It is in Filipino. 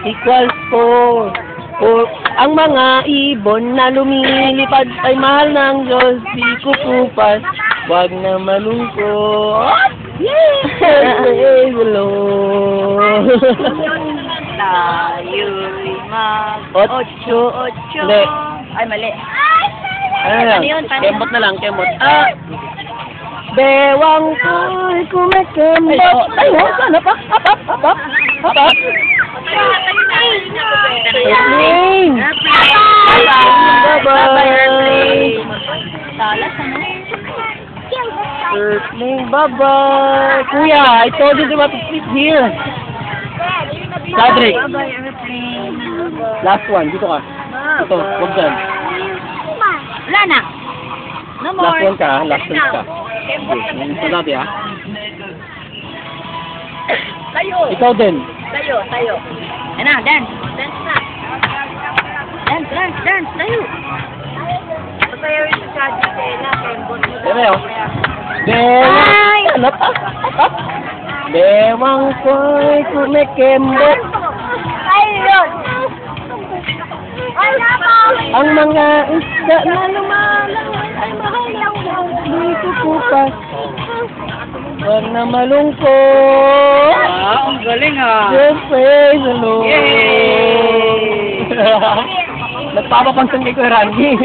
equals 4. Ang mga ibon na lumilipad ay mahal ng Diyos, di kukupas. Huwag na malungkot. Yes! Praise the Lord. Tayo'y Otso. mag-otso. Hindi. Ay, mali. Ano lang? Ano yun? Paano? Kemot na lang, kemot. Bewang ko'y kumikembot. Ay, sana pa. Up. Airplane. Bye-bye. Talas, ano? Airplane, bye-bye. Kuya, I told you to sit here. Cedric. Bye-bye, airplane. Last one, dito ka. Ito, huwag dyan. Wala na. No more. Last one ka, last one ka. Ito natin, ha? Tayo. Ikaw din. Tayo. Yan na, dance. Dance na. Dance. Tayo. Tayo rin sa Chaditela. Deme, oh. Bewang. Bewang ko'y kumikembot. Ayun. Ang mga isda na lumalangoy ay mahal ng Diyos, di kukupas. Huwag na malungkot. Ang galing ah. Just praise the Lord. Yay! Nagpapapansin kay Kuya Randy.